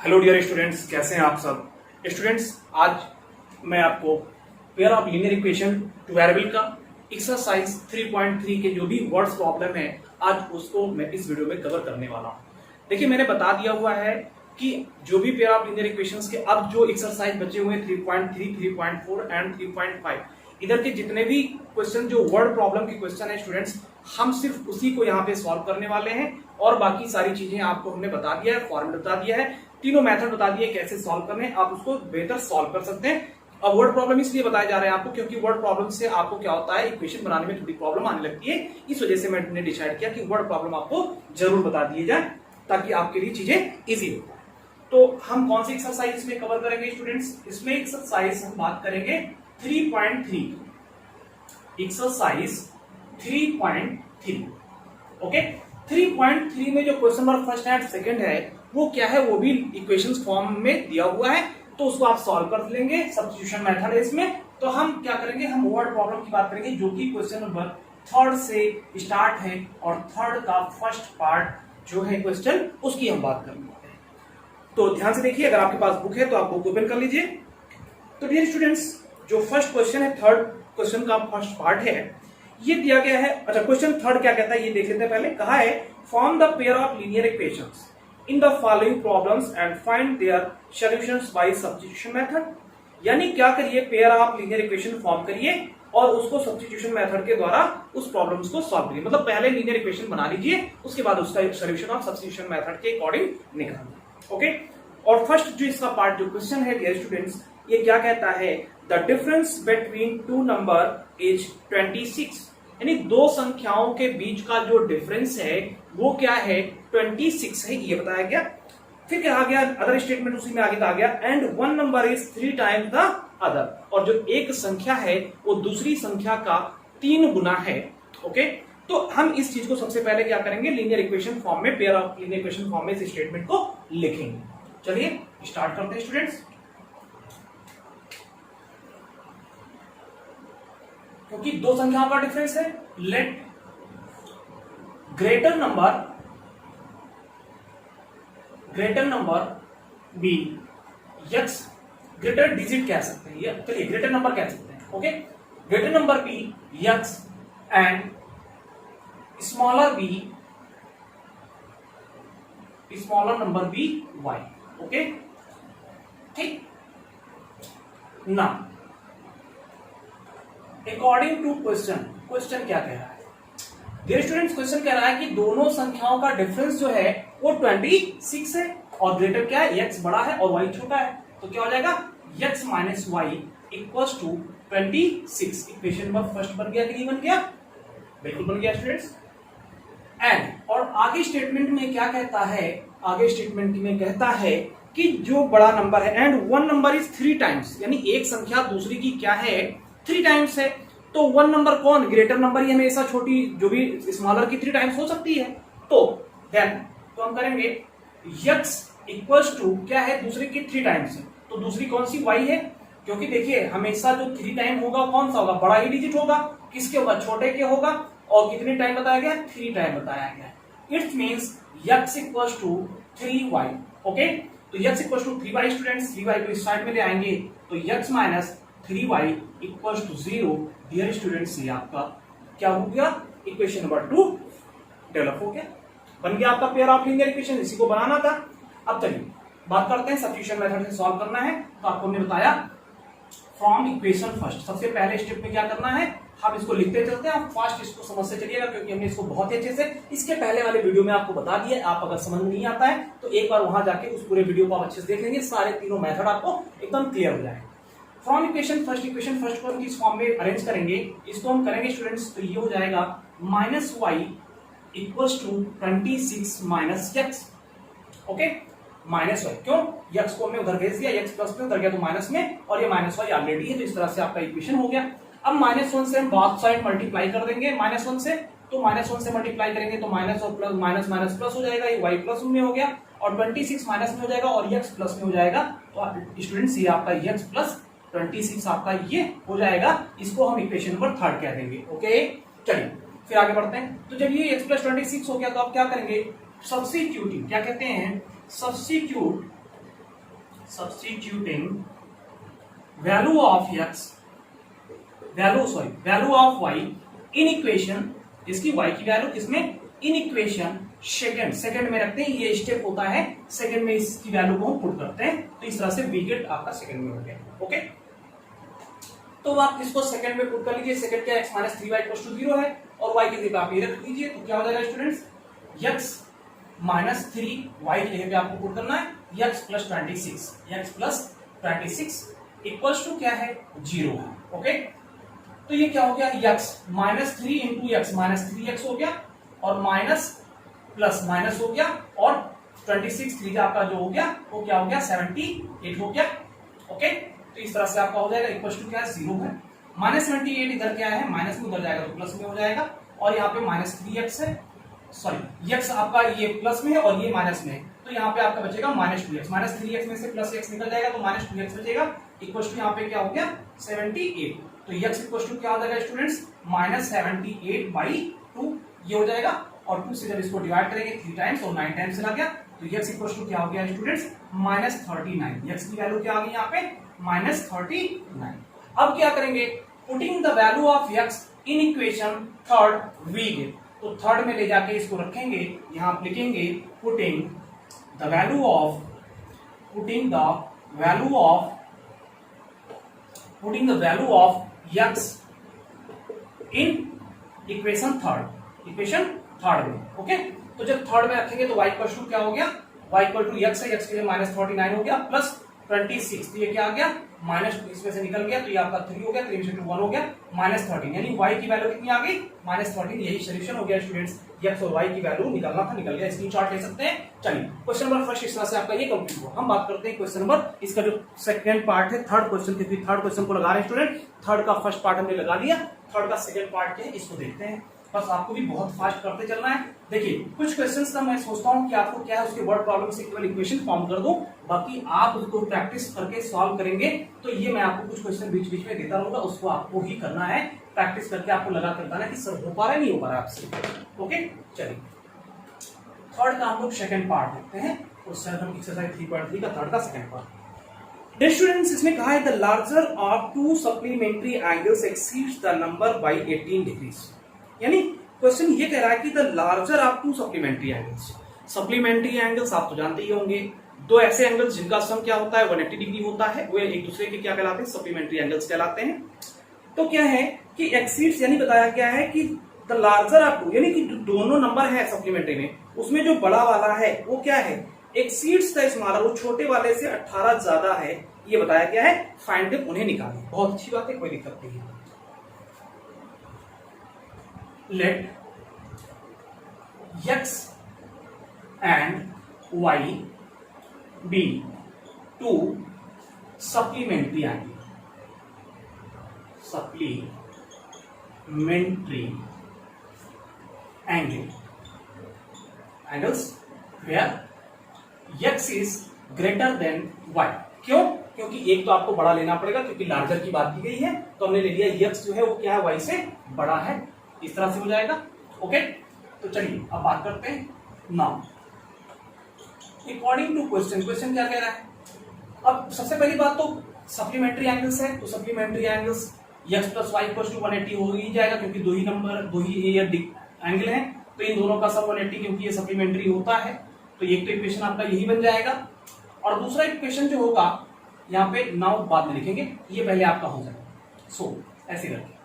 Hello dear students, कैसे हैं आप सब स्टूडेंट्स। आज मैं आपको pair of linear equation two variable का एक्सरसाइज 3.3 के जो भी वर्ड्स प्रॉब्लम है आज उसको मैं इस वीडियो में कवर करने वाला हूं। देखिए, मैंने बता दिया हुआ है कि जो भी पेयर ऑफ लीनियर इक्वेशंस के अब जो एक्सरसाइज बचे हुए हैं 3.3, 3.4 एंड 3.5, इधर के जितने भी क्वेश्चन जो वर्ड प्रॉब्लम के क्वेश्चन है स्टूडेंट्स, हम सिर्फ उसी को यहाँ पे सॉल्व करने वाले हैं और बाकी सारी चीजें आपको हमने बता दिया है, फॉर्मूला बता दिया है, तीनों मेथड बता दिए कैसे सॉल्व करने हैं, आप उसको बेहतर सॉल्व कर सकते हैं। अब वर्ड प्रॉब्लम इसलिए बताए जा रहे हैं आपको क्योंकि वर्ड प्रॉब्लम से आपको क्या होता है, इक्वेशन बनाने में थोड़ी प्रॉब्लम आने लगती है। इस वजह से मैंने डिसाइड किया कि वर्ड प्रॉब्लम आपको जरूर बता दिए जाए ताकि आपके लिए चीजें इजी हो। तो हम कौन सी एक्सरसाइज इसमें कवर करेंगे स्टूडेंट्स? इसमें एक्सरसाइज हम बात करेंगे 3.3, एक्सरसाइज 3.3। ओके, 3.3 में जो question number first and second है वो क्या है, वो भी इक्वेशंस फॉर्म में दिया हुआ है, तो उसको आप सॉल्व कर लेंगे। सब्स्टिट्यूशन मेथड है इसमें। तो हम क्या करेंगे, हम वर्ड प्रॉब्लम की बात करेंगे जो कि क्वेश्चन नंबर थर्ड से स्टार्ट है और थर्ड का फर्स्ट पार्ट जो है क्वेश्चन उसकी हम बात करेंगे। तो ध्यान से देखिए, अगर आपके पास बुक है तो आप बुक ओपन कर लीजिए। तो डियर स्टूडेंट्स, जो फर्स्ट क्वेश्चन है, थर्ड क्वेश्चन का फर्स्ट पार्ट है, ये दिया गया है। अच्छा, क्वेश्चन थर्ड क्या कहता है ये देख लेते हैं पहले। कहा है form the pair of linear equations in the following problems and find their solutions by substitution method. यानी क्या करिए, pair of linear equation form करिए और उसको सब्स्टिट्यूशन मेथड के द्वारा उस प्रॉब्लम्स को सॉल्व करिए। मतलब पहले लीनियर इक्वेशन बना लीजिए, उसके बाद उसका सॉल्यूशन आप सब्स्टिट्यूशन मेथड के अकॉर्डिंग निकालिए। ओके, और फर्स्ट जो इसका पार्ट जो क्वेश्चन है डियर स्टूडेंट्स, ये क्या कहता है, the difference between two number is 26। यानी दो संख्याओं के बीच का जो डिफरेंस है वो क्या है, 26 है, ये बताया गया। फिर क्या आ गया, अदर स्टेटमेंट उसी में आगे कहा गया, and one number is 3 times the other. और जो एक संख्या है वो दूसरी संख्या का 3 गुना है। ओके, तो हम इस चीज को सबसे पहले क्या करेंगे, लीनियर इक्वेशन फॉर्म में, pair of linear equation form में इस स्टेटमेंट को लिखेंगे। चलिए स्टार्ट करते हैं स्टूडेंट्स। क्योंकि दो संख्याओं का डिफरेंस है, let greater number be x, greater digit कह सकते हैं, चलिए ग्रेटर नंबर कह सकते हैं। Okay, greater number be x and smaller number be y. Okay, ठीक ना, अकॉर्डिंग टू क्वेश्चन क्या कह रहा है डियर स्टूडेंट्स, क्वेश्चन कह रहा है कि दोनों संख्याओं का डिफरेंस जो है वो 26 है और ग्रेटर क्या है, x बड़ा है और y छोटा है। तो क्या हो जाएगा, x minus y equals to 26। Equation number first बन गया कि नहीं बन गया? बिल्कुल बन गया स्टूडेंट्स। एंड और आगे स्टेटमेंट में क्या कहता है, आगे स्टेटमेंट में कहता है कि जो बड़ा नंबर है, and one number is 3 times, यानी एक संख्या दूसरी की क्या है, 3 टाइम्स है। तो वन नंबर कौन, ग्रेटर नंबर ही हमेशा छोटी जो भी स्मॉलर की 3 टाइम्स हो सकती है। तो देन तो हम करेंगे x इक्वल्स टू क्या है, दूसरे की 3 टाइम्स है, तो दूसरी कौन सी y है। क्योंकि देखिए हमेशा जो 3 टाइम होगा कौन सा होगा, बड़ा ही डिजिट होगा। किसके होगा, छोटे के होगा। और कितने टाइम बताया गया, 3 टाइम बताया गया। It means x equals to 3y। Okay, तो x equals to 3y students, 3y को इस साइड में ले आएंगे तो x minus 3y equals to 0। Dear students, ये आपका क्या हो गया, इक्वेशन नंबर 2 डेवलप हो गया, बन गया आपका पेयर ऑफ लीनियर इक्वेशन। इसी को बनाना था। अब चलिए बात करते हैं सब्स्टिट्यूशन मेथड से सॉल्व करना है। तो आपको हमने बताया फ्रॉम इक्वेशन फर्स्ट, सबसे पहले स्टेप में क्या करना है, हम इसको लिखते चलते हैं। आप फास्ट इसको समझते चलिएगा क्योंकि हमने इसको बहुत ही अच्छे से इसके पहले वाले वीडियो में आपको बता दिया। आप अगर समझ नहीं आता है तो एक बार वहां जाके उस पूरे वीडियो को आप अच्छे से देख लेंगे, सारे तीनों मेथड आपको एकदम क्लियर हो जाएगा। फ्रॉम इक्वेशन फर्स्ट को हम इस फॉर्म में अरेंज करेंगे। इसको हम करेंगे स्टूडेंट्स, तो ये हो जाएगा minus y equals to 26 minus x. Okay, minus y क्यों, एक्स को हमने उधर भेज दिया, एक्स प्लस में उधर गया तो माइनस में, और ये माइनस वाई ऑलरेडी है, तो इस तरह से आपका इक्वेशन हो गया। अब -1 से हम बात साइड मल्टीप्लाई कर देंगे, -1 से, तो -1 से मल्टीप्लाई करेंगे तो माइनस और प्लस, माइनस माइनस प्लस हो जाएगा, ये y प्लस में हो गया और 26 माइनस में हो जाएगा और x प्लस में हो जाएगा। तो स्टूडेंट्स ये आपका x प्लस 26 आपका ये हो जाएगा। इसको हम इक्वेशन नंबर 3 कह देंगे। ओके, चलिए फिर आगे बढ़ते हैं। तो जब ये x प्लस 26 हो गया तो आप क्या करेंगे, सब्स्टिट्यूटिंग, क्या कहते हैं, substitute substituting value of x value of y in equation, इसकी y की वैल्यू किसमें, इन इक्वेशन सेकंड में रखते हैं। ये स्टेप होता है सेकंड में, इसकी वैल्यू को हम पुट करते हैं, तो इस तरह से वी गेट आपका सेकंड में हो गया। ओके, तो आप इसको सेकंड में पुट कर लीजिए। सेकंड क्या, x minus 3y equal to 0 है और y की जगह आप ये रख लीजिए, तो क्या हो जाएगा स्टूडेंट्स, x माइनस 3y की जगह पे आपको पुट करना है x प्लस 26 इक्वल्स टू क्या है, 0 है। ओके, तो ये क्या हो गया, x minus 3 into x minus 3x हो गया और माइनस प्लस माइनस हो गया और 26 3 आपका जो हो गया वो क्या हो गया, 78 हो गया। ओके, तो इस तरह से आपका हो जाएगा इक्वल टू क्या है, 0 है। माइनस 78 इधर क्या है, माइनस में उधर जाएगा तो प्लस में हो जाएगा और यहाँ पे माइनस 3x है, सॉरी x आपका ये प्लस में है और ये माइनस में है, तो यहाँ पे आपका बचेगा माइनस 2x। माइनस 3x में से प्लस x निकल जाएगा तो माइनस 2x बचेगा इक्वल टू यहाँ पे क्या हो गया, 78। तो x इक्वल टू क्या हो जाएगा स्टूडेंट्स, माइनस 78/2 ये हो जाएगा और 2 से जब इसको डिवाइड करेंगे 3 टाइम्स और 9 टाइम्स चला गया तो x इक्वल टू क्या हो गया स्टूडेंट्स, माइनस 39। x की वैल्यू क्या आ गई यहाँ पे, माइनस 39। अब क्या करेंगे, putting the value of x in equation third we get, तो थर्ड में ले जाके इसको रखेंगे, यहां आप लिखेंगे putting the value of x in equation third में। ओके, तो जब थर्ड में रखेंगे तो y इक्वल टू क्या हो गया, y इक्वल टू x है, x के लिए माइनस 49 हो गया प्लस 26, तो ये क्या आ गया, माइनस इसमें से निकल गया तो ये आपका 3 हो गया, 3 से 2 1 हो गया, माइनस 13, यानी y की वैल्यू कितनी आ गई, माइनस 13। यही सोल्यूशन हो गया स्टूडेंट्स, x और y की वैल्यू निकलना था, निकल गया, स्क्रीनशॉट ले सकते हैं। चलिए क्वेश्चन नंबर फर्स्ट इस तरह से आपका ये कंप्लीट हुआ। हम बात करते हैं क्वेश्चन नंबर, इसका जो सेकंड पार्ट है, थर्ड क्वेश्चन, क्योंकि थर्ड क्वेश्चन को लगा रहे हैं स्टूडेंट, थर्ड का फर्स्ट पार्ट हमने लगा लिया, थर्ड का सेकंड पार्ट क्या है इसको देखते हैं। बस आपको भी बहुत फास्ट करते चलना है। देखिए कुछ क्वेश्चंस का मैं सोचता हूं कि आपको क्या है उसके वर्ड प्रॉब्लम से केवल इक्वेशन फॉर्म कर दूं, बाकी आप उसको प्रैक्टिस करके सॉल्व करेंगे। तो ये मैं आपको कुछ क्वेश्चन बीच बीच में देता रहूंगा, उसको आपको ही करना है, प्रैक्टिस करके आपको लगा कर बताना कि सर हो पा रहा है नहीं हो पा रहा है आपसे। ओके, चलिए थर्ड का हम लोग सेकंड पार्ट देखते हैं, क्वेश्चन हम एक्सरसाइज 3.3 का थर्ड का सेकंड पार्ट। डियर स्टूडेंट्स, इसमें कहा है the larger of to supplementary angles exceeds the number by 18 degrees, यानी क्वेश्चन ये कह रहा है कि the larger of to supplementary angles. Supplementary angles आप तो जानते ही होंगे, दो ऐसे एंगल्स जिनका सम क्या होता है 180 डिग्री होता है, वो एक दूसरे के क्या कहलाते हैं, सप्लीमेंट्री एंगल्स कहलाते हैं। तो क्या है कि एक्सीड्स, यानी बताया क्या है कि द लार्जर ऑफ टू, यानी कि दोनों नंबर है सप्लीमेंट्री में, उसमें जो बड़ा वाला है वो क्या है, एक्सीड्स द स्मॉलर, वो छोटे वाले से 18 ज्यादा है, ये बताया गया है। फाइंड देम, उन्हें निकालें। बहुत अच्छी बात है, कोई दिक्कत नहीं है। Let x and y be two supplementary angles. Angles where x is greater than y. क्यों? क्योंकि एक तो आपको बड़ा लेना पड़ेगा, क्योंकि लार्जर की बात की गई है, तो हमने ले लिया x जो है वो क्या है, y से बड़ा है। इस तरह से हो जाएगा। ओके, तो चलिए अब बात करते हैं now according to question. Question क्या कह रहा है, अब सबसे पहली बात तो सप्लीमेंट्री एंगल्स है, तो supplementary angles x plus y equal to 180 हो ही जाएगा, क्योंकि दो ही एंगल है, तो इन दोनों का सब 180, क्योंकि ये सप्लीमेंट्री होता है। तो एक तो इक्वेशन आपका यही बन जाएगा, और दूसरा इक्वेशन जो होगा यहाँ पे नाउ बाद में लिखेंगे, ये पहले आपका हो जाएगा। सो ऐसे करके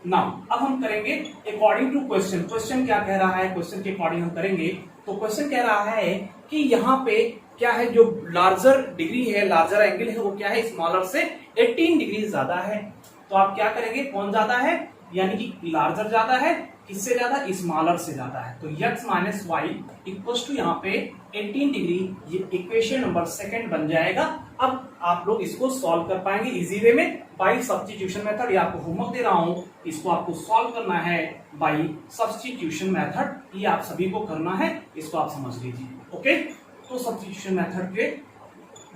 नाउ अब हम करेंगे अकॉर्डिंग टू क्वेश्चन। क्वेश्चन क्या कह रहा है, क्वेश्चन के अकॉर्डिंग हम करेंगे। तो क्वेश्चन कह रहा है कि यहाँ पे क्या है, जो लार्जर डिग्री है, लार्जर एंगल है, वो क्या है, स्मॉलर से 18 डिग्री ज्यादा है। तो आप क्या करेंगे, कौन ज्यादा है, यानी कि लार्जर ज्यादा है, किससे ज्यादा, स्मॉलर से ज्यादा है। तो x minus y equal to यहाँ पे 18 डिग्री, ये इक्वेशन नंबर सेकंड बन जाएगा। अब आप लोग इसको सॉल्व कर पाएंगे इजी वे में बाय सब्स्टिट्यूशन मेथड। ये आपको होमवर्क दे रहा हूं, इसको आपको सॉल्व करना है बाय सब्स्टिट्यूशन मेथड। ये आप सभी को करना है, इसको आप समझ लीजिए। ओके, तो सब्स्टिट्यूशन मेथड के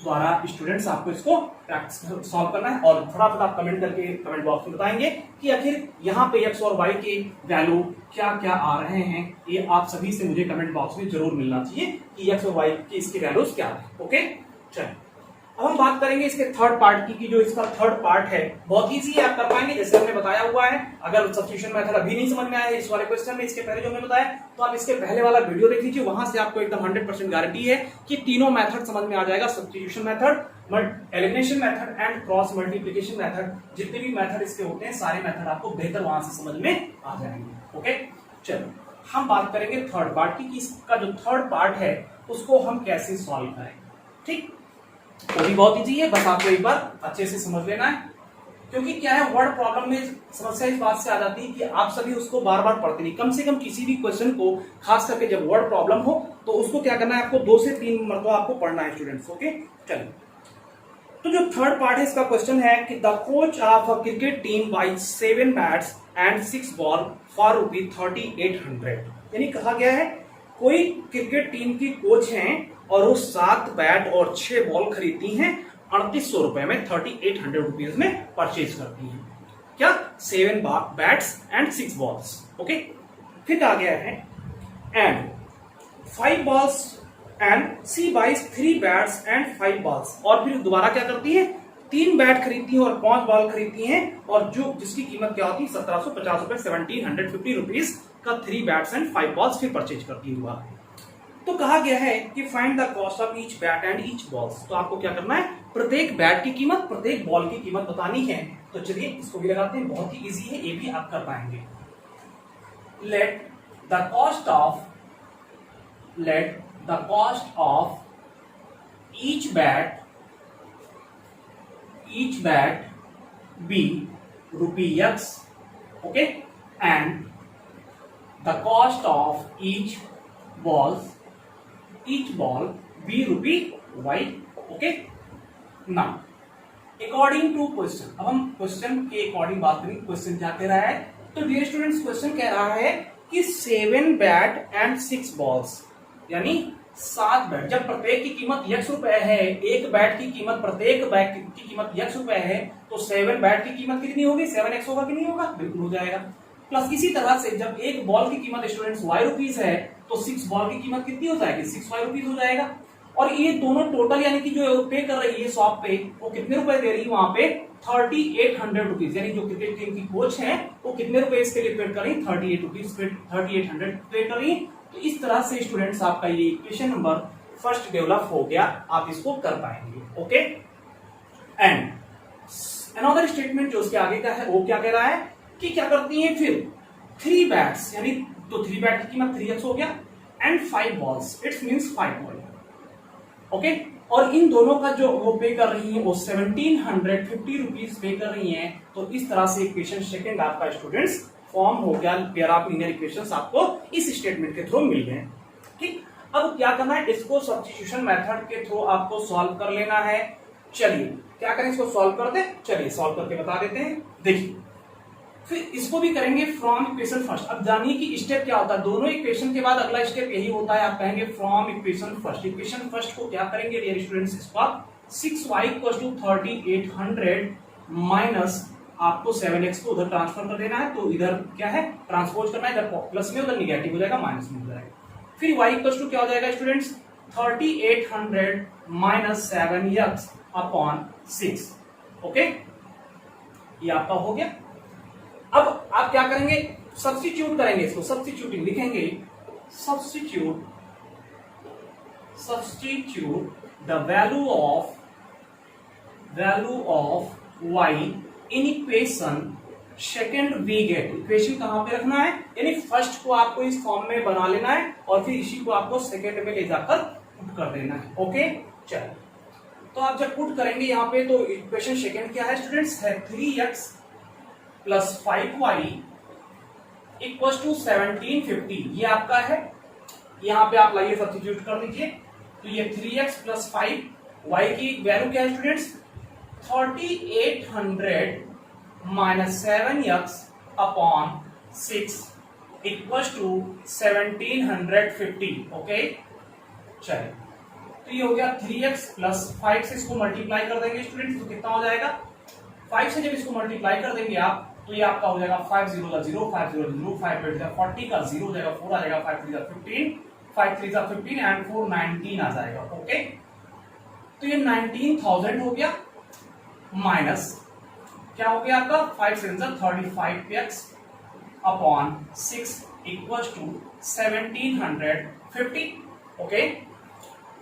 द्वारा स्टूडेंट्स आपको इसको प्रैक्टिस सॉल्व करना है, और फटाफट आप कमेंट करके कमेंट बॉक्स में बताएंगे कि आखिर यहाँ पे x और y के वैल्यू क्या क्या आ रहे हैं। ये आप सभी से मुझे कमेंट बॉक्स में जरूर मिलना चाहिए कि x और y की इसकी वैल्यूज क्या है। ओके, चलिए अब हम बात करेंगे इसके थर्ड पार्ट की, कि जो इसका थर्ड पार्ट है बहुत इजी है, आप कर पाएंगे जैसे हमने बताया हुआ है। अगर सब्स्टिट्यूशन मेथड अभी नहीं समझ में आया इस वाले क्वेश्चन में, इसके पहले जो हमने बताया, तो आप इसके पहले वाला वीडियो देख लीजिए, वहां से आपको एकदम 100% गारंटी है कि तीनों मेथड समझ में आ जाएगा। Substitution method, elimination method and cross multiplication method, जितने भी मेथड इसके होते हैं सारे मेथड आपको बेहतर वहां से समझ में आ जाएंगे। ओके, चलो हम बात करेंगे थर्ड पार्ट की, कि इसका जो थर्ड पार्ट है उसको हम कैसे सॉल्व करें। ठीक, वो भी बहुत इजी है, बस आपको एक बार अच्छे से समझ लेना है, क्योंकि क्या है वर्ड प्रॉब्लम में समस्या इस बात से आ जाती है कि आप सभी उसको बार बार पढ़ते नहीं। कम से कम किसी भी क्वेश्चन को, खास करके जब वर्ड प्रॉब्लम हो, तो उसको क्या करना है, आपको 2 से 3 मरतबा आपको पढ़ना है स्टूडेंट्स। ओके, चलिए, तो जो थर्ड पार्ट है इसका क्वेश्चन है कि the coach of a cricket team buy 7 bats and 6 ball for ₹3800। यानी कहा गया है कोई क्रिकेट टीम की कोच हैं और वो 7 बैट और 6 बॉल खरीदती हैं 3800 रुपए में, 3800 रुपीज में परचेज करती हैं। क्या? 7 बैट्स एंड 6 बॉल्स। ओके, फिर कहा गया है and 5 balls and she buys 3 bats and 5 balls. और फिर दोबारा क्या करती है, 3 बैट खरीदती हैं और 5 बॉल खरीदती हैं, और जो जिसकी कीमत क्या होती है 1750 रुपए, 1750 रुपीज का 3 बैट्स एंड 5 बॉल्स फिर परचेज करती है दोबारा। तो कहा गया है कि find the cost of each bat and each balls. तो आपको क्या करना है, प्रत्येक बैट की कीमत, प्रत्येक बॉल की कीमत बतानी है। तो चलिए इसको भी लगाते हैं, बहुत ही इजी है, ये भी आप कर पाएंगे। Let the cost of each bat be ₹X, okay, and the cost of each ball be ₹Y, okay. Now according to question, अब हम क्वेश्चन के अकॉर्डिंग बात करेंगे। क्वेश्चन क्या कह रहा है, तो डियर स्टूडेंट्स क्वेश्चन कह रहा है कि 7 बैट एंड 6 बॉल्स, यानी 7 बैट, जब प्रत्येक की कीमत X रुपए है, एक बैट की कीमत, प्रत्येक बैट की कीमत X रुपए है, तो 7 बैट की कीमत कितनी होगी, 7X होगा कि नहीं होगा, बिल्कुल हो जाएगा। प्लस इसी तरह से जब एक बॉल की कीमत स्टूडेंट्स Y रुपीज है, तो 6 बॉल की कीमत कितनी हो जाएगी, 6Y रुपीज हो जाएगा। और ये दोनों टोटल यानी कि जो पे कर रही है शॉप पे, वो कितने रुपए दे रही है वहां पे, 3800 रुपीज। यानी जो क्रिकेट टीम की कोच है वो कितने रुपए इसके लिए पे कर रही है, 3800 पे कर रही है। तो इस तरह से स्टूडेंट्स आपका ये इक्वेशन नंबर फर्स्ट डेवलप हो गया, आप इसको कर पाएंगे। ओके, एंड अनदर स्टेटमेंट जो उसके आगे का है वो क्या कह रहा है कि क्या करती है फिर 3 बैट्स, यानी तो 3 बैट की कीमत 3X हो गया, and 5 balls, it's means 5 ball. Okay, और इन दोनों का जो वो पे कर रही है वो 1750 रुपीज पे कर रही हैं। तो इस तरह से इक्वेशन सेकंड आपका स्टूडेंट्स फॉर्म हो गया। पेयर ऑफ लीनियर इक्वेशंस आपको इस स्टेटमेंट के थ्रू मिल गए। ठीक, अब क्या करना है, इसको सब्स्टिट्यूशन मेथड के थ्रू आपको सॉल्व कर लेना है। चलिए क्या करें, इसको सॉल्व करते हैं, चलिए सॉल्व करके बता देते हैं। देखिए, फिर इसको भी करेंगे फ्रॉम इक्वेशन फर्स्ट। अब जानिए कि स्टेप क्या होता है, दोनों इक्वेशन के बाद अगला स्टेप यही होता है, आप कहेंगे from equation first. Equation first को क्या करेंगे डियर स्टूडेंट्स, इस बार 6y = 3800 माइनस आपको 7x को उधर ट्रांसफर कर देना है, तो इधर क्या है ट्रांसपोज करना है, इधर प्लस में उधर निगेटिव हो जाएगा, माइनस में हो जाएगा। फिर y = क्या हो जाएगा students, 3800 minus 7x upon 6। Okay, ये आपका हो गया। अब आप क्या करेंगे, सब्स्टिट्यूट करेंगे, इसको सब्स्टिट्यूटिंग लिखेंगे, substitute the value of y in equation second we get. Equation कहां पे रखना है, यानी फर्स्ट को आपको इस फॉर्म में बना लेना है और फिर इसी को आपको सेकंड में ले जाकर पुट कर देना है। ओके, चलो, तो आप जब पुट करेंगे यहाँ पे, तो इक्वेशन सेकंड क्या है स्टूडेंट्स, है 3x + 5y = 1750। ये आपका है, यहाँ पे आप लाइए सब्स्टिट्यूट कर दीजिए, तो ये 3x + 5y की वैल्यू क्या है students, 3800 minus 7x upon 6 = 1750। Okay, चलिए, तो ये हो गया 3x + 5 से इसको मल्टीप्लाई कर देंगे स्टूडेंट्स, तो कितना हो जाएगा, 5 से जब इसको मल्टीप्लाई कर देंगे आप, तो ये आपका हो जाएगा 5 0 0 5 0 0 5 8 40 का 0 हो जाएगा, 4 आ जाएगा, 5 3 15 5 3 15 एंड 4 19 आ जाएगा। ओके, तो ये 19,000 हो गया माइनस क्या हो गया आपका 5 7 35x upon 6 equals to 1750। Okay,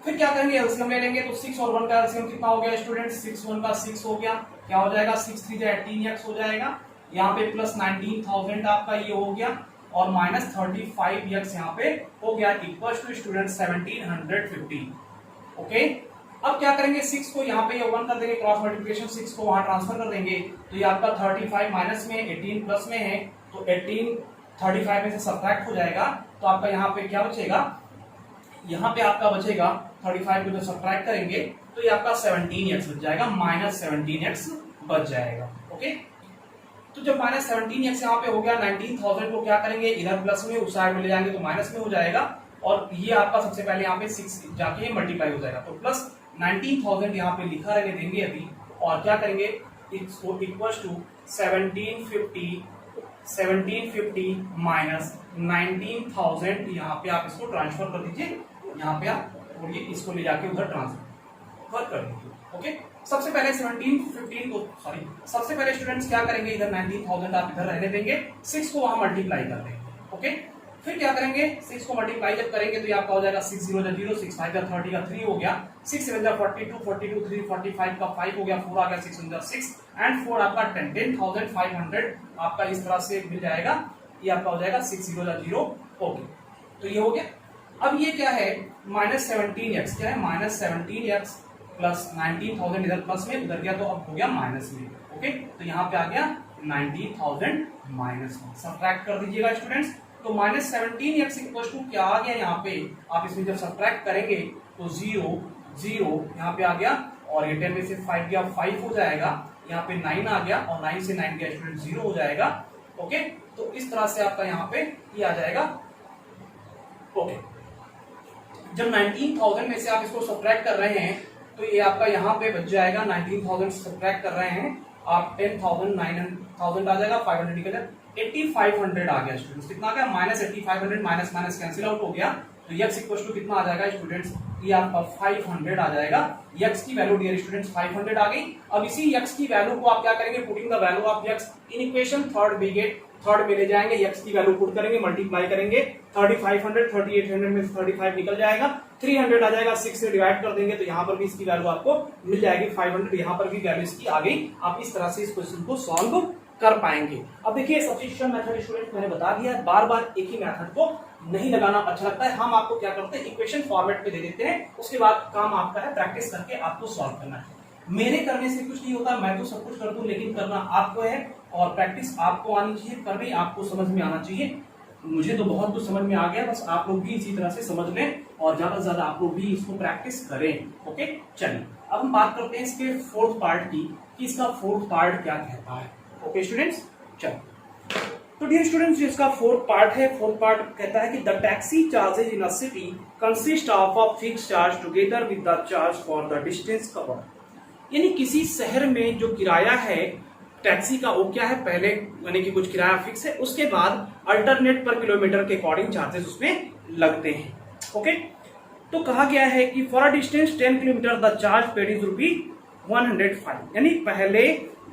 फिर क्या करेंगे एलसीएम ले लेंगे। तो 6 और 1 का एलसीएम कितना हो गया स्टूडेंट, 6 1 का 6 हो गया, क्या हो जाएगा 6 3 18x हो जाएगा, यहाँ पे प्लस 19,000 आपका ये हो गया और माइनस 35x यहाँ पे हो गया इक्वल्स टू स्टूडेंट 1750। ओके, अब क्या करेंगे 6 को यहाँ पे ये 1 कर देंगे, क्रॉस मल्टीप्लिकेशन 6 को वहां ट्रांसफर कर देंगे, तो ये आपका 35 माइनस में 18 प्लस में है, तो 18 35 में से सब्ट्रैक्ट हो जाएगा, तो आपका यहाँ पे क्या बचेगा, यहाँ पे आपका बचेगा 35 को जब सब्ट्रैक्ट करेंगे तो ये आपका 17x बच जाएगा, माइनस 17x बच जाएगा। ओके, तो जब माइनस 17x यहाँ पे हो गया, 19,000 को क्या करेंगे इधर प्लस में उस साइड में ले जाएंगे तो माइनस में हो जाएगा, और ये आपका सबसे पहले यहाँ पे 6 जाके मल्टीप्लाई हो जाएगा, तो प्लस 19,000 यहाँ पे लिखा रहने देंगे अभी, और क्या करेंगे इसको इक्वल्स टू 1750 माइनस 19,000, यहाँ पे आप इसको ट्रांसफर कर दीजिए, यहाँ पे आप और ये इसको ले जाके उधर ट्रांसफर कर दीजिए। ओके, सबसे पहले 1715 को सबसे पहले स्टूडेंट्स क्या करेंगे, इधर 19,000 आप इधर रहने देंगे, 6 को वहां मल्टीप्लाई कर देंगे। ओके, फिर क्या करेंगे 6 को मल्टीप्लाई जब करेंगे तो ये आपका हो जाएगा 6 0 0 6 5 30 का 3 हो गया, 6 7 42 42 3 45 का 5 हो गया, 4 आ गया 6 6 एंड 4 आपका 10,500 आपका इस तरह से मिल जाएगा, ये आपका हो जाएगा 6 0 0। ओके, तो ये हो गया। अब ये क्या है माइनस 17x, क्या है माइनस 17x प्लस 19,000 इधर प्लस में उधर गया तो अब हो गया माइनस में। ओके, तो यहाँ पे आ गया 19,000 माइनस में, सब्ट्रैक्ट कर दीजिएगा स्टूडेंट्स, तो माइनस 17x इक्वल टू क्या आ गया यहाँ पे, आप इसमें जब सब्ट्रैक्ट करेंगे तो 0 0 यहाँ पे आ गया, और ये 10 में से 5 गया 5 हो जाएगा, यहाँ पे 9 आ गया और 9 से 9 गया स्टूडेंट 0 हो जाएगा। ओके, तो इस तरह से आपका यहाँ पे ये आ जाएगा। ओके, जब 19,000 में से आप इसको सब्ट्रैक्ट कर रहे हैं तो ये आपका यहाँ पे बच जाएगा, 19,000 सब्ट्रैक्ट कर रहे हैं आप 10,000 9,000 आ जाएगा, 500 निकल 8500 आ गया स्टूडेंट्स, कितना आ गया minus 8500, minus minus cancel out हो गया, तो x इक्वल टू कितना आ जाएगा स्टूडेंट्स, ये आपका 500 आ जाएगा, x की वैल्यू डियर स्टूडेंट्स 500 आ गई। अब इसी x की वैल्यू को आप क्या करेंगे, putting the value of x in equation third bracket third में ले जाएंगे, x की वैल्यू पुट करेंगे, मल्टीप्लाई करेंगे, 3500 3800 में से 35 निकल जाएगा, 300 आ जाएगा, 6 से डिवाइड कर देंगे तो यहाँ पर भी इसकी वैल्यू आपको मिल जाएगी 500, यहाँ पर भी वैल्यू इसकी आ गई। आप इस तरह से इस क्वेश्चन को सॉल्व कर पाएंगे। अब देखिए सब्स्टिट्यूशन मेथड स्टूडेंट मैंने बता दिया है, बार बार एक ही मेथड को नहीं लगाना अच्छा लगता है, हम आपको क्या करते हैं इक्वेशन फॉर्मेट में दे देते हैं, उसके बाद काम आपका है प्रैक्टिस करके आपको सॉल्व करना है। मेरे करने से कुछ नहीं होता, मैं तो सब कुछ कर दूं, लेकिन करना आपको है और प्रैक्टिस आपको आनी चाहिए, करनी आपको समझ में आना चाहिए। मुझे तो बहुत कुछ समझ में आ गया, बस आप लोग भी इसी तरह से समझ लें और ज्यादा से ज्यादा आप लोग भी इसको प्रैक्टिस करें। ओके, चलिए अब हम बात करते हैं इसके फोर्थ पार्ट की, कि इसका फोर्थ पार्ट क्या कहता है। ओके स्टूडेंट्स, चलो तो डियर स्टूडेंट्स इसका फोर्थ पार्ट है, फोर्थ पार्ट कहता है कि the taxi charges in a city consist of a fixed charge together with the charge for the distance covered, यानी किसी शहर में जो किराया है टैक्सी का वो क्या है, पहले यानी कि कुछ किराया फिक्स है, उसके बाद अल्टरनेट पर किलोमीटर के अकॉर्डिंग चार्जेस उसमें लगते हैं। ओके, तो कहा गया है कि for a distance 10 kilometre the charge paid is ₹105, यानी पहले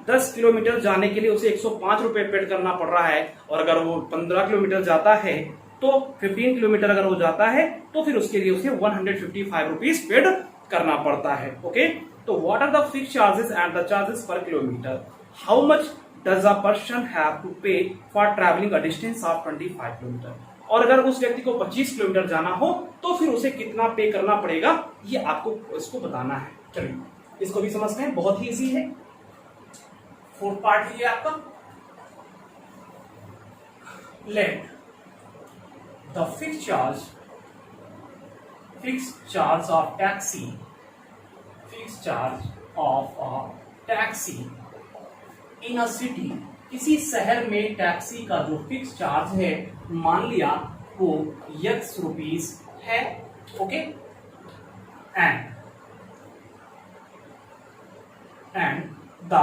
10 किलोमीटर जाने के लिए उसे 105 रुपए पेड करना पड़ रहा है, और अगर वो 15 किलोमीटर जाता है तो 15 किलोमीटर अगर वो जाता है तो फिर उसके लिए उसे 155 रुपीज पेड करना पड़ता है। ओके, तो what are the fixed charges and the charges per kilometre, how much does a person have to pay for travelling a distance of 25 kilometre, और अगर उस व्यक्ति को 25 किलोमीटर जाना हो तो फिर उसे कितना पे करना पड़ेगा, ये आपको इसको बताना है। चलिए इसको भी समझते हैं, बहुत ही इजी है, फोर्थ पार्ट है ये आपका। Let the fixed charge of taxi, fixed charge of a taxi in a city, किसी शहर में टैक्सी का जो फिक्स चार्ज है मान लिया वो x रुपीस है। ओके, एंड द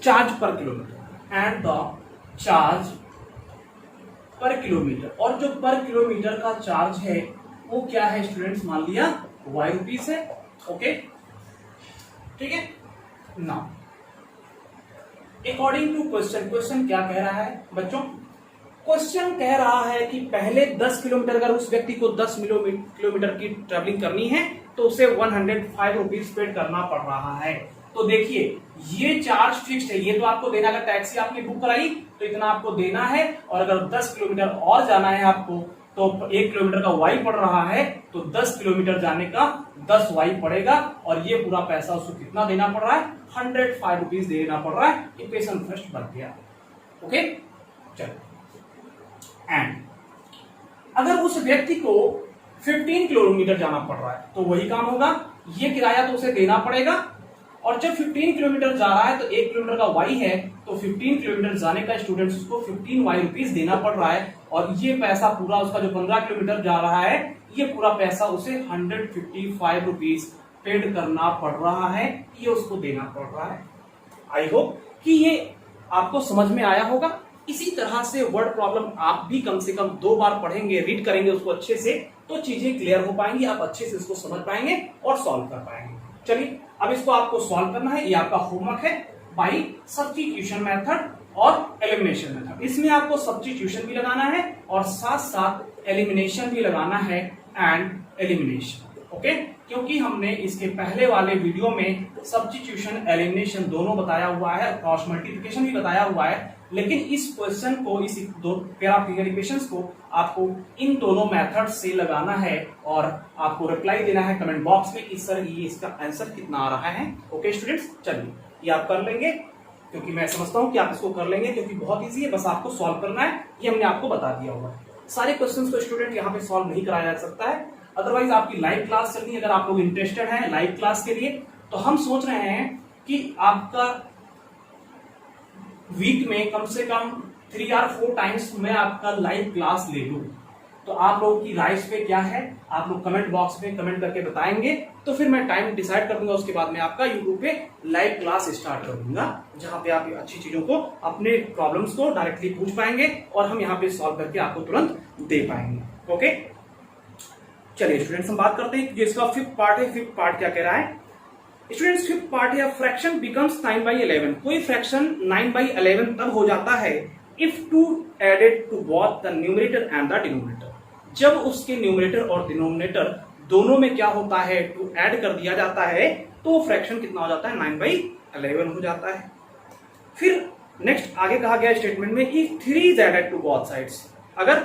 चार्ज पर किलोमीटर, एंड द चार्ज पर किलोमीटर, और जो पर किलोमीटर का चार्ज है वो क्या है स्टूडेंट्स, मान लिया y रुपीस है। ओके, ठीक है ना। अकॉर्डिंग टू क्वेश्चन, क्वेश्चन क्या कह रहा है बच्चों, क्वेश्चन कह रहा है कि पहले 10 किलोमीटर, अगर उस व्यक्ति को 10 किलोमीटर की ट्रैवलिंग करनी है तो उसे 105 रुपीज पेड करना पड़ रहा है। तो देखिए ये चार्ज फिक्स्ड है, ये तो आपको देना, अगर टैक्सी आपने बुक कराई तो इतना आपको देना है, और अगर 10 किलोमीटर और जाना है आपको तो 1 किलोमीटर का वाई पड़ रहा है, तो 10 किलोमीटर जाने का 10 वाई पड़ेगा, और ये पूरा पैसा उसको कितना देना पड़ रहा है, 105 रुपीज देना पड़ रहा है। इक्वेशन फर्स्ट बन गया। ओके चलो, एंड अगर उस व्यक्ति को 15 किलोमीटर जाना पड़ रहा है तो वही काम होगा, ये किराया तो उसे देना पड़ेगा, और जब 15 किलोमीटर जा रहा है तो 1 किलोमीटर का वाई है, तो 15 किलोमीटर जाने का स्टूडेंट्स उसको 15 वाई रुपीज देना पड़ रहा है, और ये पैसा पूरा उसका जो 15 किलोमीटर जा रहा है ये पूरा पैसा उसे 155 रुपीज पेड करना पड़ रहा है, ये उसको देना पड़ रहा है। आई होप कि ये आपको समझ में आया होगा। इसी तरह से वर्ड प्रॉब्लम आप भी कम से कम 2 बार पढ़ेंगे, रीड करेंगे उसको अच्छे से, तो चीजें क्लियर हो पाएंगी, आप अच्छे से इसको समझ पाएंगे और सॉल्व कर पाएंगे। चलिए अब इसको आपको सॉल्व करना है, ये आपका होमवर्क है बाय सब्स्टिट्यूशन मेथड और एलिमिनेशन मेथड। इसमें आपको सब्स्टिट्यूशन भी लगाना है और साथ साथ एलिमिनेशन भी लगाना है, एंड एलिमिनेशन। ओके, क्योंकि हमने इसके पहले वाले वीडियो में सब्स्टिट्यूशन एलिमिनेशन दोनों बताया हुआ है, क्रॉस मल्टीप्लिकेशन भी बताया हुआ है, लेकिन इस क्वेश्चन को, इस दो पेयर ऑफ फिगर इक्वेशंस को आपको इन दोनों मेथड से लगाना है, और आपको रिप्लाई देना है कमेंट बॉक्स में कि सर ये इसका आंसर कितना आ रहा है। ओके स्टूडेंट्स, चलिए ये आप कर लेंगे, क्योंकि मैं समझता हूं कि आप इसको कर लेंगे, क्योंकि बहुत इजी है, बस आपको सॉल्व करना है, ये हमने आपको बता दिया हुआ है। सारे क्वेश्चंस को स्टूडेंट यहाँ पे सॉल्व नहीं कराया जा सकता है, अदरवाइज आपकी लाइव क्लास चल रही है, अगर आप लोग इंटरेस्टेड हैं लाइव क्लास के लिए, तो हम सोच रहे हैं कि आपका वीक में कम से कम 3 or 4 टाइम्स मैं आपका लाइव क्लास ले लूं। तो आप लोगों की राइस पे क्या है, आप लोग कमेंट बॉक्स में कमेंट करके बताएंगे, तो फिर मैं टाइम डिसाइड कर दूंगा, उसके बाद मैं आपका यूट्यूब पे लाइव क्लास स्टार्ट कर दूंगा, जहां पे आप अच्छी चीजों को, अपने प्रॉब्लम्स को डायरेक्टली पूछ पाएंगे, और हम यहाँ पे सॉल्व करके आपको तुरंत दे पाएंगे। ओके चलिए स्टूडेंट्स, हम बात करते हैं जो इसका 5th पार्ट है। 5th पार्ट क्या कह रहा है स्टूडेंट्स, 5th पार्ट है फ्रैक्शन बिकम्स 9/11। कोई फ्रैक्शन 9/11 तब हो जाता है if 2 added to both the numerator and the denominator. जब उसके न्यूमरेटर और डिनोमिनेटर दोनों में क्या होता है, 2 ऐड कर दिया जाता है, तो फ्रैक्शन कितना हो जाता है, 9/11 हो जाता है। फिर नेक्स्ट आगे कहा गया स्टेटमेंट में, if 3 is added to both sides, अगर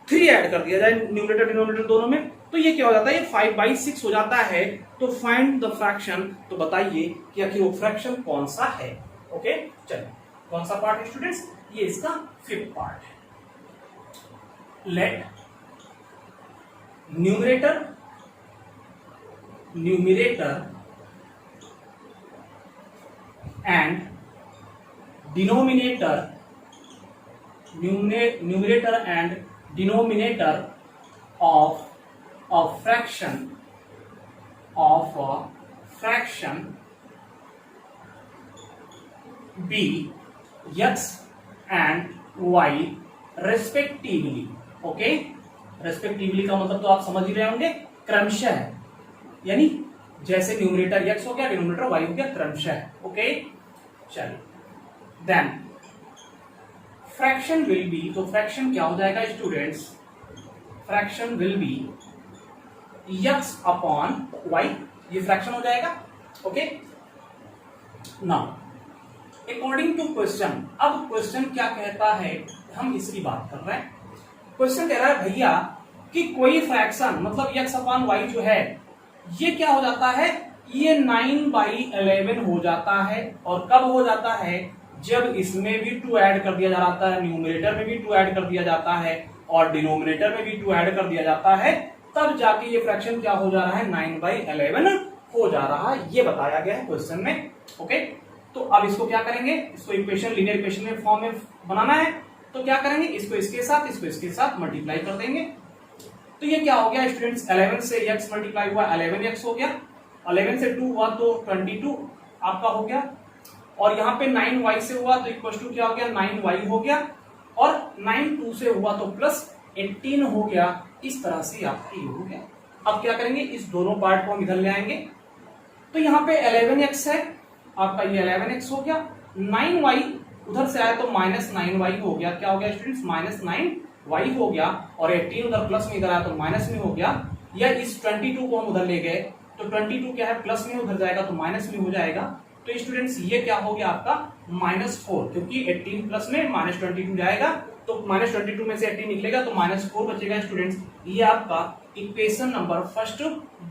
3 ऐड कर दिया जाए न्यूमरेटर डिनोमिनेटर दोनों में, तो ये क्या हो जाता है, ये 5/6 हो जाता है। तो फाइंड द फ्रैक्शन, तो बताइए कि आखिर वो फ्रैक्शन कौन सा है। ओके चलिए, कौन सा पार्ट है स्टूडेंट्स, ये इसका 5th पार्ट है। Let numerator and denominator of a fraction be x and y respectively। Okay, respectively का मतलब तो आप समझ ही रहे होंगे, क्रमशः, यानी जैसे न्यूमरेटर x हो गया, डिनोमिनेटर y हो गया, क्रमशः। ओके चलिए, देन फ्रैक्शन विल बी, तो फ्रैक्शन क्या हो जाएगा students, fraction will be x upon y, ये फ्रैक्शन हो जाएगा। Okay now according to question, अब क्वेश्चन क्या कहता है, हम इसकी बात कर रहे हैं। क्वेश्चन कह रहा है भैया कि कोई फ्रैक्शन मतलब x अपॉन y जो है, ये क्या हो जाता है, ये 9/11 हो जाता है। और कब हो जाता है, जब इसमें भी 2 ऐड कर दिया जाता है, न्यूमरेटर में भी 2 ऐड कर दिया जाता है, और डिनोमिनेटर में भी 2 ऐड कर दिया जाता है, तब जाके ये फ्रैक्शन क्या हो जा रहा है, 9/11 हो जा रहा है, ये बताया गया है क्वेश्चन में। ओके, तो अब इसको क्या करेंगे, इसको इक्वेशन, लीनियर इक्वेशन में फॉर्म में बनाना है, तो क्या करेंगे, इसको इसके साथ मल्टीप्लाई कर देंगे। तो ये क्या हो गया स्टूडेंट्स, 11 से x मल्टीप्लाई हुआ 11x हो गया, 11 से 2 हुआ तो 22 आपका हो गया, और यहाँ पे 9y से हुआ तो इक्वल टू क्या हो गया, 9y हो गया, और 9 2 से हुआ तो प्लस 18 हो गया। इस तरह से आपका ये हो गया। अब क्या करेंगे, इस दोनों पार्ट को हम इधर ले आएंगे। तो यहाँ पे 11x है आपका, ये 11x हो गया। 9y उधर से आया तो माइनस 9y हो गया। क्या हो गया स्टूडेंट्स, माइनस 9y हो गया। और 18 उधर प्लस में इधर आया तो माइनस में हो गया। या इस 22 को हम उधर ले गए तो 22 क्या है, प्लस में उधर जाएगा तो माइनस में हो जाएगा। तो स्टूडेंट्स ये क्या हो गया आपका, -4, क्योंकि 18 प्लस में -22 जाएगा तो -22 में से 18 निकलेगा तो -4 बचेगा। स्टूडेंट्स ये आपका इक्वेशन नंबर फर्स्ट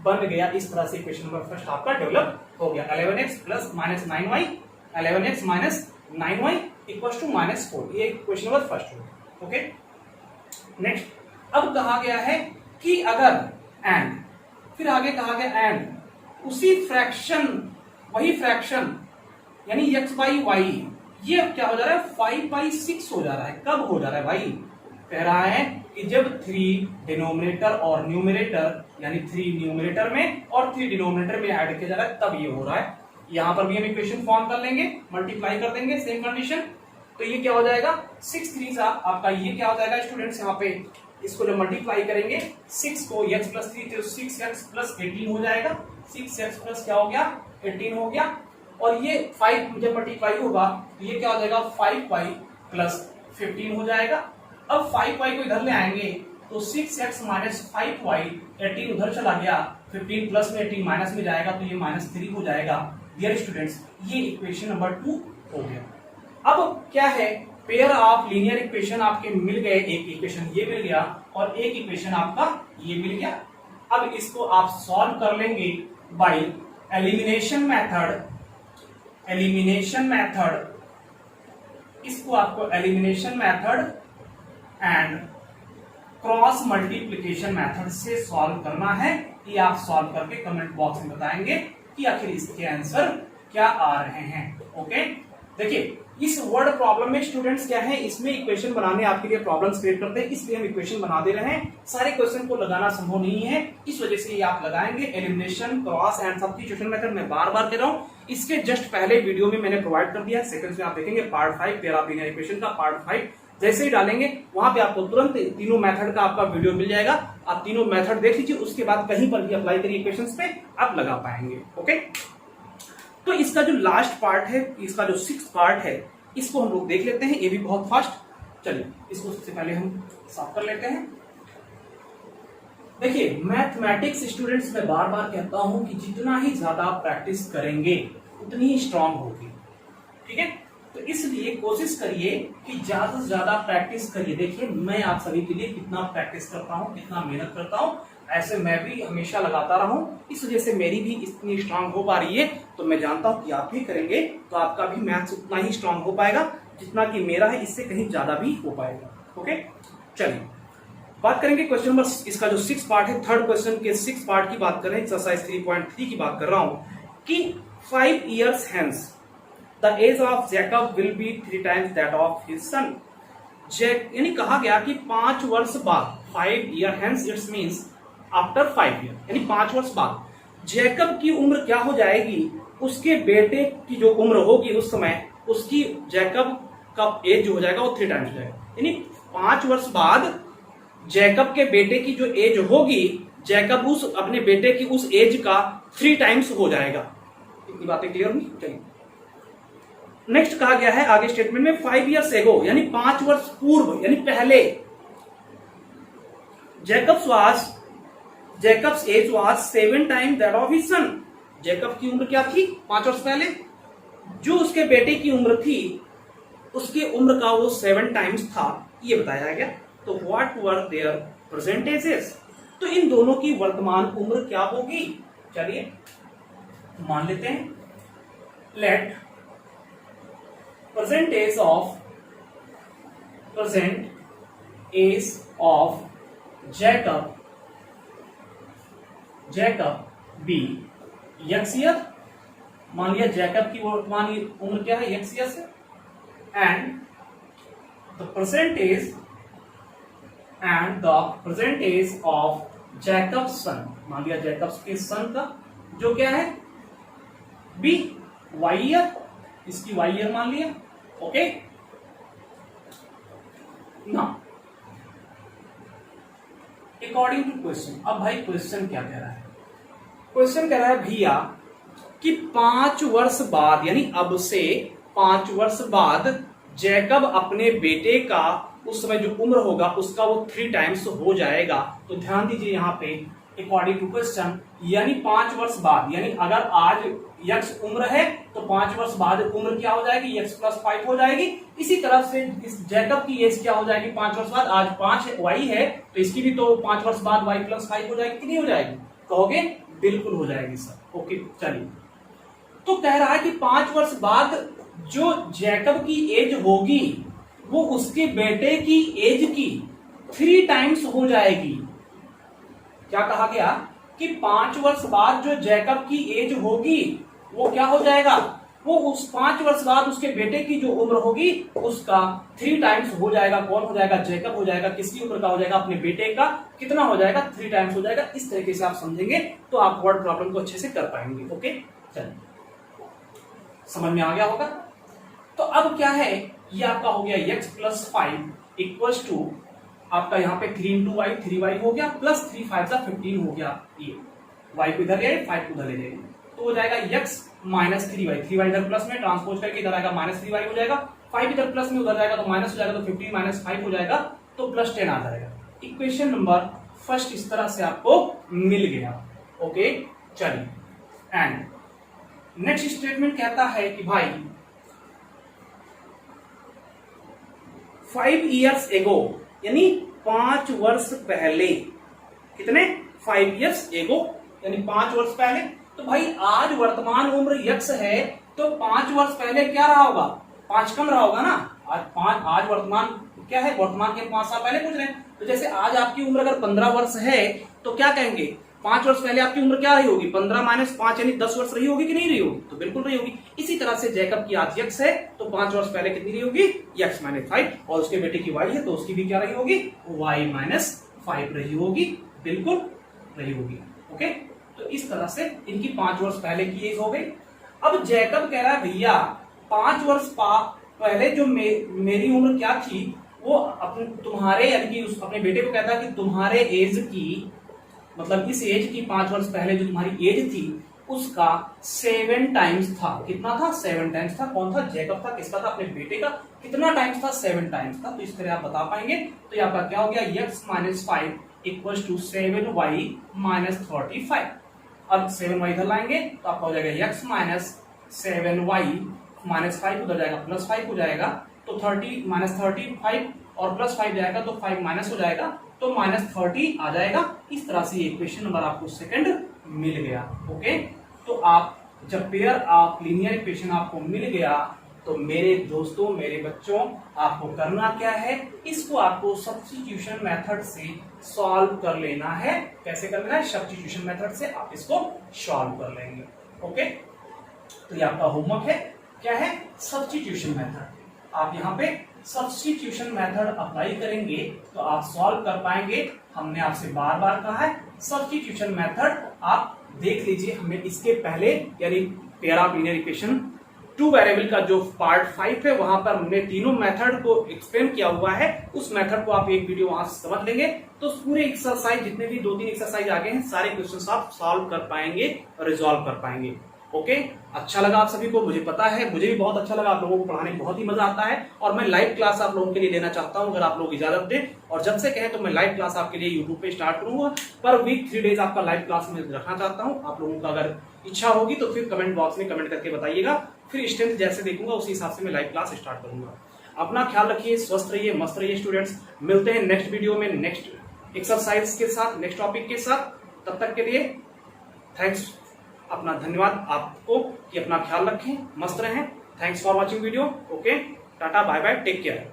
बन गया। इस तरह से इक्वेशन नंबर फर्स्ट आपका डेवलप हो गया। 11x plus -9y, 11x minus 9y equal to -4, ये इक्वेशन नंबर फर्स्ट हो गया। ओके, नेक्स्ट अब कहा गया है कि अगर एंड, फिर आगे कहा गया एंड उसी फ्रैक्शन, वही फ्रैक्शन यानी x/y, ये क्या हो जा रहा है 5/6 हो जा रहा है। कब हो जा रहा है भाई, कह रहा है कि जब 3 डिनोमिनेटर और न्यूमरेटर यानी 3 न्यूमरेटर में और 3 डिनोमिनेटर में ऐड किया जा रहा है तब ये हो रहा है। यहां पर भी हम इक्वेशन फॉर्म कर लेंगे, मल्टीप्लाई कर देंगे, सेम कंडीशन। तो ये क्या हो जाएगा 6 3 आपका, ये क्या हो जाएगा स्टूडेंट्स, यहाँ पे इसको जब मल्टीप्लाई करेंगे 6 को x + 3 तो 6x + 18 हो जाएगा। 6x प्लस क्या हो गया 18 हो गया। और ये 5 जब मल्टीप्लाई होगा तो ये क्या हो जाएगा 5y + 15 हो जाएगा। अब 5y को इधर ले आएंगे तो 6x - 5y, 18 उधर चला गया, 15 प्लस में 18 माइनस में जाएगा तो ये -3 हो जाएगा। डियर स्टूडेंट्स ये इक्वेशन नंबर 2 हो गया। अब क्या है, पेयर ऑफ लीनियर इक्वेशन आपके मिल गए, एक इक्वेशन ये मिल गया और एक इक्वेशन आपका ये मिल गया। अब इसको आप सॉल्व कर लेंगे by elimination method. Elimination method, इसको आपको elimination method and cross multiplication method से सॉल्व करना है। ये आप सॉल्व करके कमेंट बॉक्स में बताएंगे कि आखिर इसके आंसर क्या आ रहे हैं। ओके, देखिए इस वर्ड प्रॉब्लम में स्टूडेंट्स क्या है, इसमें इक्वेशन बनाने आपके लिए प्रॉब्लम्स क्रिएट करते हैं, इसलिए हम इक्वेशन बना दे रहे हैं। सारे क्वेश्चन को लगाना संभव नहीं है, इस वजह से ये आप लगाएंगे। Elimination, cross and substitution method मैं बार बार कह रहा हूं, इसके जस्ट पहले वीडियो में मैंने प्रोवाइड कर दिया है। सेकंड्स में आप देखेंगे part 5 pair of linear equation का पार्ट 5 जैसे ही डालेंगे वहां पे आपको तुरंत तीनों मेथड का आपका वीडियो मिल जाएगा। आप तीनों मेथड देख लीजिए, उसके बाद कहीं पर भी अप्लाई करिए इक्वेशंस पे, आप लगा पाएंगे। ओके, तो इसका जो लास्ट पार्ट है, इसका जो 6th पार्ट है, इसको हम लोग देख लेते हैं। ये भी बहुत फास्ट, चलिए इसको सबसे पहले हम साफ कर लेते हैं। देखिए मैथमेटिक्स स्टूडेंट्स मैं बार बार कहता हूं कि जितना ही ज्यादा आप प्रैक्टिस करेंगे उतनी ही स्ट्रांग होगी, ठीक है। तो इसलिए कोशिश करिए कि ज्यादा से ज्यादा प्रैक्टिस करिए। देखिए मैं आप सभी के लिए कितना प्रैक्टिस करता हूं, कितना मेहनत करता हूं, ऐसे मैं भी हमेशा लगाता रहा हूं, इस वजह से मेरी भी इतनी स्ट्रांग हो पा रही है। तो मैं जानता हूं कि आप भी करेंगे तो आपका भी मैथ्स उतना ही स्ट्रांग हो पाएगा जितना कि मेरा है, इससे कहीं ज्यादा भी हो पाएगा। ओके, चलिए बात करेंगे क्वेश्चन नंबर, इसका जो 6th पार्ट है, 3rd क्वेश्चन के 6th पार्ट की बात कर रहे हैं, एक्सरसाइज 3.3 की बात कर रहा हूं कि 5 years hence the age of Jacob will be 3 times that of his son। यानी कहा गया कि 5 वर्ष बाद, 5 year hence it's means after 5 year, यानी 5 वर्ष बाद जैकब की उम्र क्या हो जाएगी, उसके बेटे की जो उम्र होगी उस समय, उसकी जैकब का एज जो हो जाएगा वो 3 टाइम्स हो जाएगा। यानी 5 वर्ष बाद जैकब के बेटे की जो एज होगी, जैकब उस अपने बेटे की उस एज का 3 टाइम्स हो जाएगा। इतनी बातें क्लियर हुई। चलिए नेक्स्ट कहा गया है आगे स्टेटमेंट में 5 years ago, यानी 5 वर्ष पूर्व, यानी पहले Jacob's age was 7 times that of his son। Jacob की उम्र क्या थी 5 वर्ष पहले, जो उसके बेटे की उम्र थी उसके उम्र का वो 7 टाइम्स था, ये बताया गया। तो what were there present ages, तो इन दोनों की वर्तमान उम्र क्या होगी। चलिए मान लेते हैं, let present age of Jacob be x year, मान लिया जैकब की वर्तमान उम्र क्या है x ईयर से, and the present age of Jacob's son, मान लिया जैकब्स के सन का जो क्या है बी y ईयर, इसकी y ईयर मान लिया। ओके, ना। अकॉर्डिंग टू क्वेश्चन, अब भाई क्वेश्चन क्या कह रहा है? क्वेश्चन कह रहा है भैया कि 5 वर्ष बाद, यानी अब से 5 वर्ष बाद जैकब अपने बेटे का उस समय जो उम्र होगा उसका वो 3 टाइम्स हो जाएगा। तो ध्यान दीजिए यहाँ पे अकॉर्डिंग टू क्वेश्चन, यानी 5 वर्ष बाद, यानी अगर आज यक्स उम्र है तो 5 वर्ष बाद उम्र क्या हो जाएगी? यक्स प्लस 5 हो जाएगी। इसी तरह से इस जैकब की एज क्या हो जाएगी 5 वर्ष बाद? आज 5 वाई है तो इसकी भी तो 5 वर्ष बाद वाई प्लस 5 हो जाएगी। कितनी हो जाएगी कहोगे? बिल्कुल हो जाएगी सर। ओके चलिए, तो कह रहा है कि 5 वर्ष बाद जो जैकब की एज होगी वो उसके बेटे की एज की 3 टाइम्स हो जाएगी। क्या कहा गया कि 5 वर्ष बाद जो जैकब की एज होगी वो क्या हो जाएगा? वो उस 5 वर्ष बाद उसके बेटे की जो उम्र होगी उसका 3 टाइम्स हो जाएगा। कौन हो जाएगा? जैकब हो जाएगा। किसकी उम्र का हो जाएगा? अपने बेटे का। कितना हो जाएगा? 3 टाइम्स हो जाएगा। इस तरीके से आप समझेंगे तो आप वर्ड प्रॉब्लम को अच्छे से कर पाएंगे। ओके चलिए, समझ में आ गया होगा। तो अब क्या है, ये आपका हो गया x प्लस 5 इक्वल्स टू आपका यहाँ पे 3 इंटू वाई 3y हो गया प्लस 3 5 15 हो गया। ये y को इधर ले आए, 5 को उधर ले जाएंगे तो हो जाएगा x माइनस 3y इधर प्लस में ट्रांसपोज करके इधर आएगा माइनस 3y हो जाएगा। 5 इधर प्लस में उधर जाएगा तो माइनस हो जाएगा, तो 15 माइनस 5 हो जाएगा तो प्लस 10 आ जाएगा। इक्वेशन नंबर फर्स्ट इस तरह से आपको मिल गया। ओके चलिए, एंड नेक्स्ट स्टेटमेंट कहता है कि भाई 5 years ago, यानी 5 वर्ष पहले, कितने? 5 years ago, यानी 5 वर्ष पहले। तो भाई आज वर्तमान उम्र यक्स है तो 5 वर्ष पहले क्या रहा होगा? 5 कम रहा होगा ना। आज वर्तमान क्या है? वर्तमान के 5 साल पहले पूछ रहे हैं। तो जैसे आज आपकी उम्र अगर 15 वर्ष है तो क्या कहेंगे? 5 वर्ष पहले आपकी उम्र क्या रही होगी? 15 माइनस 5 यानी 10 वर्ष रही होगी कि नहीं रही होगी? तो बिल्कुल रही होगी। इसी तरह से जैकब की आज यक्स है तो 5 वर्ष पहले कितनी रही होगी? यक्स माइनस 5, और उसके बेटे की वाई है तो उसकी भी क्या रही होगी? वाई माइनस 5 रही होगी। बिल्कुल रही होगी। ओके, तो इस तरह से इनकी 5 वर्ष पहले की एज हो गई। अब जैकब कह रहा है भैया 5 वर्ष पहले जो मेरी उम्र क्या थी वो अपने तुम्हारे, यानी कि अपने बेटे को कहता है कि तुम्हारे एज की, मतलब इस एज की 5 वर्ष पहले जो तुम्हारी एज थी उसका 7 टाइम्स था। कितना था? 7 टाइम्स था। कौन था? जैकब था। किसका था? अपने बेटे का। कितना टाइम्स था? 7 टाइम्स था। तो इस तरह आप बता पाएंगे। तो ये आपका क्या हो गया? x minus 5 equal to 7y minus 35। अब 7y इधर लाएंगे तो आपका हो जाएगा x माइनस 7y माइनस 5 उधर जाएगा प्लस 5 हो जाएगा, तो 30 माइनस 35 और प्लस 5 जाएगा तो 5 माइनस हो जाएगा तो माइनस 30 आ जाएगा। इस तरह से इक्वेशन नंबर आपको सेकंड मिल गया। ओके, तो आप जब पेयर ऑफ लीनियर इक्वेशन आपको मिल गया तो मेरे दोस्तों, मेरे बच्चों, आपको करना क्या है? इसको आपको सब्स्टिट्यूशन मेथड से सॉल्व कर लेना है। कैसे कर लेना है? सब्स्टिट्यूशन मेथड से आप इसको सॉल्व कर लेंगे। ओके, तो ये आपका होमवर्क है। क्या है? Substitution method. आप यहाँ पे सब्स्टिट्यूशन मेथड अप्लाई करेंगे तो आप सॉल्व कर पाएंगे। हमने आपसे बार बार कहा है सब्स्टिट्यूशन मेथड आप देख लीजिए। हमें इसके पहले यानी pair of linear equation 2 variable का जो पार्ट 5 है वहां पर हमने तीनों मेथड को एक्सप्लेन किया हुआ है। उस मेथड को आप एक वीडियो वहां से समझ लेंगे तो पूरे एक्सरसाइज, जितने भी 2-3 एक्सरसाइज आगे हैं, सारे क्वेश्चन आप सॉल्व कर पाएंगे और रिजॉल्व कर पाएंगे। ओके, अच्छा लगा आप सभी को? मुझे पता है, मुझे भी बहुत अच्छा लगा। आप लोगों को पढ़ाने में बहुत ही मजा आता है और मैं लाइव क्लास आप लोगों के लिए लेना चाहता हूं, अगर आप लोग इजाजत दें। और जब से कहें तो मैं लाइव क्लास आपके लिए यूट्यूब पे स्टार्ट करूंगा। पर वीक 3 डेज आपका लाइव क्लास में रखना चाहता हूं। आप लोगों का अगर इच्छा होगी तो फिर कमेंट बॉक्स में कमेंट करके बताइएगा। फिर स्ट्रेंथ जैसे देखूंगा उसी हिसाब से मैं लाइव क्लास स्टार्ट करूंगा। अपना ख्याल रखिए, स्वस्थ रहिए, मस्त रहिए स्टूडेंट्स। मिलते हैं नेक्स्ट वीडियो में नेक्स्ट एक्सरसाइज के साथ, नेक्स्ट टॉपिक के साथ। तब तक के लिए थैंक्स, अपना धन्यवाद आपको कि अपना ख्याल रखें, मस्त रहें। Thanks for watching video. Okay, tata, bye bye, take care.